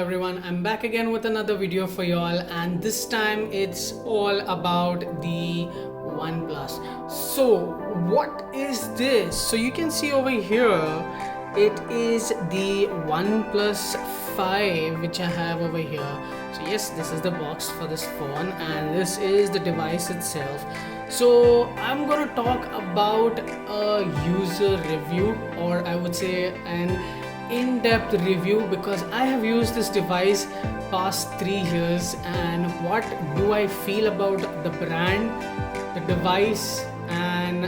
everyone, I'm back again with another video for y'all, and this time it's all about the OnePlus. So what is this? So you can see over here it is the OnePlus 5 which I have over here. So yes, this is the box for this phone and this is the device itself. So I'm gonna talk about a user review, or I would say an in-depth review, because I have used this device past 3 years, and what do I feel about the brand, the device, and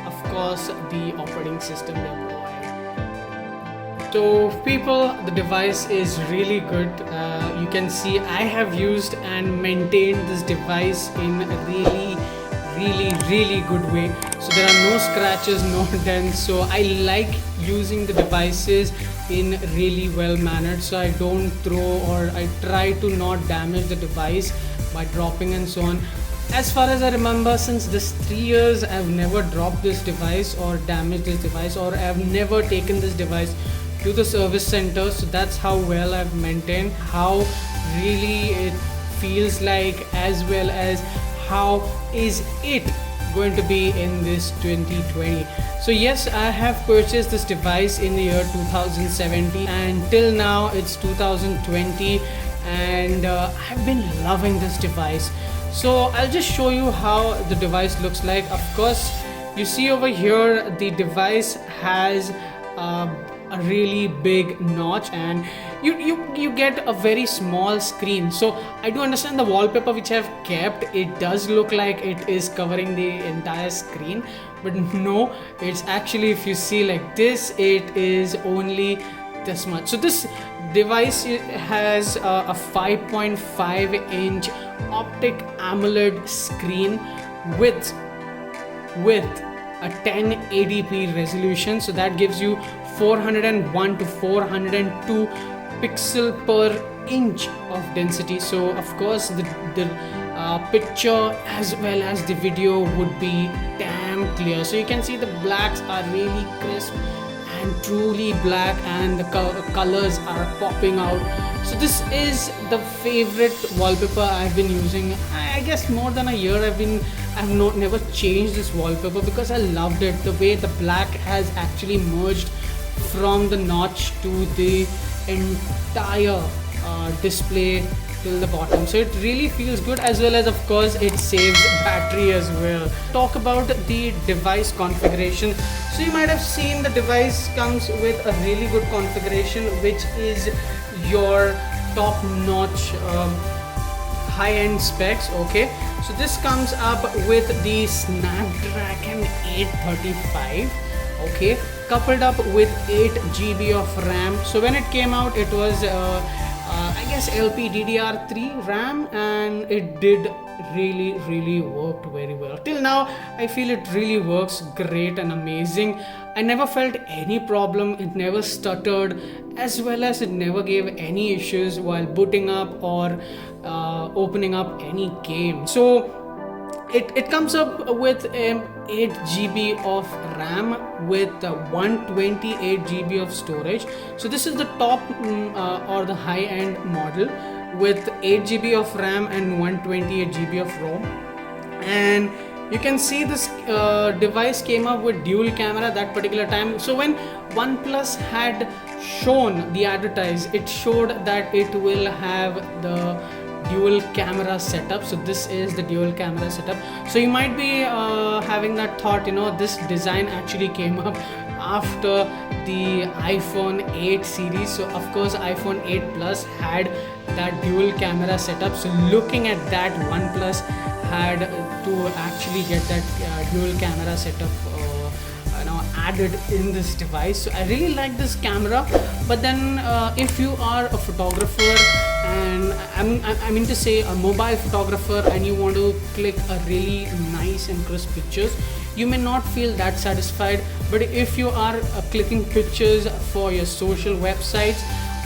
of course the operating system they provide. So people, the device is really good. You can see I have used and maintained this device in a really good way. So there are no scratches, no dents. So I like using the devices in really well mannered, so I don't throw, or I try to not damage the device by dropping and so on. As far as I remember, since this 3 years, I've never dropped this device or damaged this device, or I've never taken this device to the service center. So that's how well I've maintained, how really it feels like, as well as how is it going to be in this 2020. So yes, I have purchased this device in the year 2017, and till now it's 2020, and I've been loving this device. So I'll just show you how the device looks like. Of course, you see over here the device has a really big notch, and you get a very small screen. So I do understand the wallpaper which I've kept, it does look like it is covering the entire screen, but no, it's actually, if you see like this, it is only this much. So this device has a 5.5-inch optic AMOLED screen with a 1080p resolution. So that gives you 401 to 402 pixel per inch of density. So of course the picture as well as the video would be damn clear. So you can see the blacks are really crisp and truly black, and the colors are popping out. So this is the favorite wallpaper I've been using. I guess more than a year I've never changed this wallpaper, because I loved it, the way the black has actually merged from the notch to the entire display till the bottom. So it really feels good, as well as of course it saves battery as well. Talk about the device configuration. So you might have seen the device comes with a really good configuration, which is your top notch high-end specs. Okay, so this comes up with the Snapdragon 835, okay, coupled up with 8 GB of RAM. So when it came out, it was I guess LPDDR3 RAM, and it did really worked very well. Till now I feel it really works great and amazing. I never felt any problem, it never stuttered, as well as it never gave any issues while booting up or opening up any game. So it comes up with 8 GB of RAM with 128 GB of storage. So this is the top or the high-end model with 8 GB of RAM and 128 GB of ROM. And you can see this device came up with dual camera that particular time. So when OnePlus had shown the advertise, it showed that it will have the dual camera setup. So this is the dual camera setup. So you might be having that thought, this design actually came up after the iPhone 8 series. So of course iPhone 8 Plus had that dual camera setup. So looking at that, OnePlus had to actually get that dual camera setup added in this device. So I really like this camera. But then if you are a photographer, and I mean to say a mobile photographer, and you want to click a really nice and crisp pictures, you may not feel that satisfied. But if you are clicking pictures for your social websites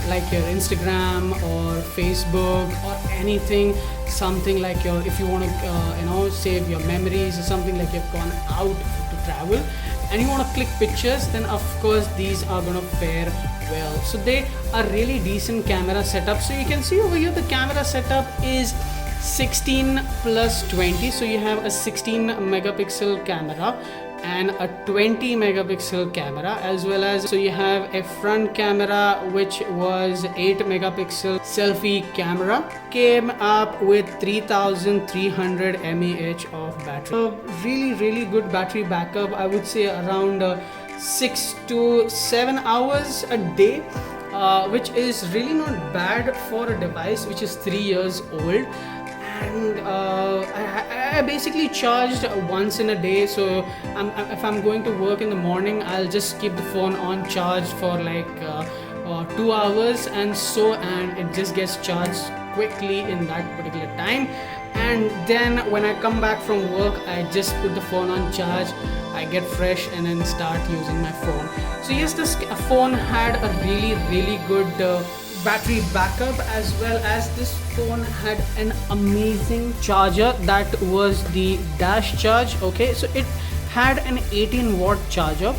like your Instagram or Facebook or anything, something like if you want to save your memories, or something like you've gone out to travel, and you want to click pictures, then of course these are going to fare well. So they are really decent camera setup. So you can see over here the camera setup is 16 plus 20, so you have a 16 megapixel camera and a 20 megapixel camera, as well as so you have a front camera which was 8 megapixel selfie camera, came up with 3300 mAh of battery. So really good battery backup. I would say around 6 to 7 hours a day, which is really not bad for a device which is 3 years old. And I basically charged once in a day. So if I'm going to work in the morning, I'll just keep the phone on charge for like 2 hours and it just gets charged quickly in that particular time. And then when I come back from work, I just put the phone on charge, I get fresh and then start using my phone. So yes, this phone had a really good battery backup, as well as this phone had an amazing charger that was the dash charge. Okay, so it had an 18-watt charger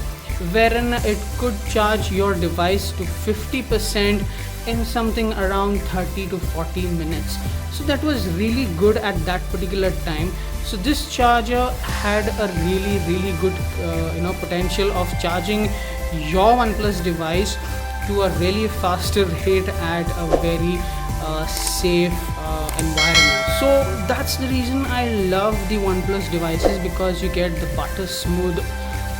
wherein it could charge your device to 50% in something around 30 to 40 minutes. So that was really good at that particular time. So this charger had a really good potential of charging your OnePlus device to a really faster rate at a very safe environment. So that's the reason I love the OnePlus devices, because you get the butter smooth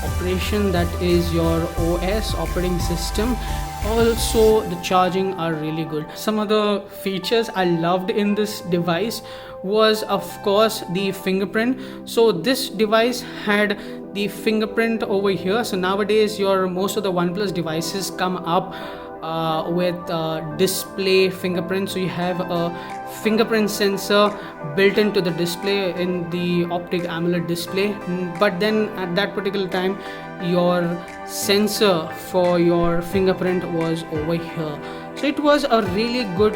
operation, that is your OS operating system. Also the charging are really good. Some other features I loved in this device was of course the fingerprint. So this device had the fingerprint over here. So nowadays most of the OnePlus devices come up with display fingerprint. So you have a fingerprint sensor built into the display in the optic AMOLED display, but then at that particular time your sensor for your fingerprint was over here. So it was a really good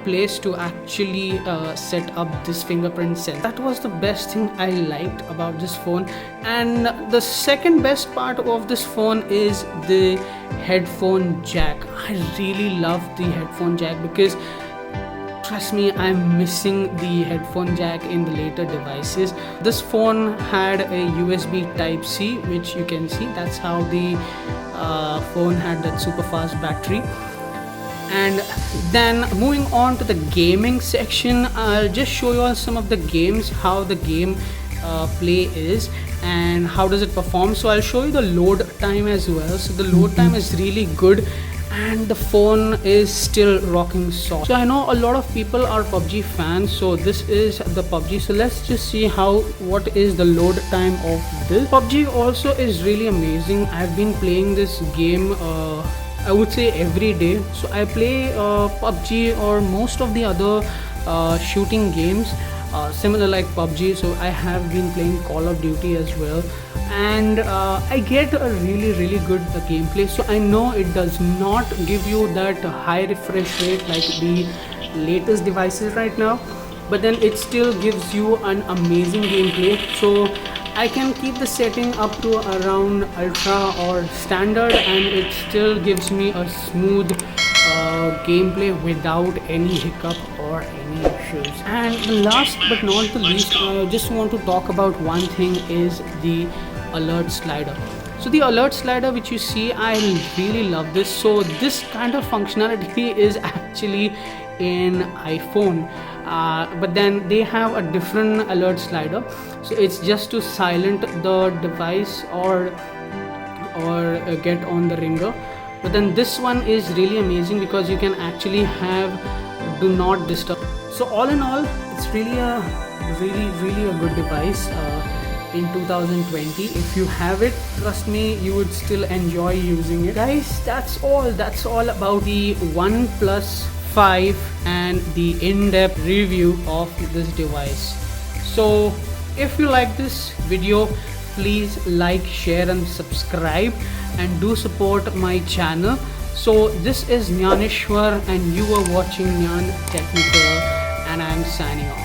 place to actually set up this fingerprint sensor. That was the best thing I liked about this phone. And the second best part of this phone is the headphone jack. I really love the headphone jack because trust me, I'm missing the headphone jack in the later devices. This phone had a USB Type-C, which you can see. That's how the phone had that super fast battery. And then moving on to the gaming section, I'll just show you all some of the games, how the game play is and how does it perform. So I'll show you the load time as well. So the load time is really good and the phone is still rocking soft. So I know a lot of people are PUBG fans, so this is the PUBG. So let's just see what is the load time of this. PUBG also is really amazing. I've been playing this game I would say every day. So I play PUBG or most of the other shooting games similar like PUBG. So I have been playing Call of Duty as well, and I get a really good gameplay. So I know it does not give you that high refresh rate like the latest devices right now, but then it still gives you an amazing gameplay. So I can keep the setting up to around ultra or standard and it still gives me a smooth gameplay without any hiccup or any issues. And last but not the least, I just want to talk about one thing, is the alert slider. So the alert slider which you see, I really love this. So this kind of functionality is actually in iPhone, but then they have a different alert slider. So it's just to silent the device or get on the ringer. But then this one is really amazing because you can actually have do not disturb. So all in all, it's really a good device in 2020. If you have it, trust me, you would still enjoy using it. Guys, that's all about the OnePlus 5 and the in-depth review of this device. So if you like this video, please like, share and subscribe, and do support my channel. So this is Nyaneshwar and you are watching Nyan Technical, and I am signing off.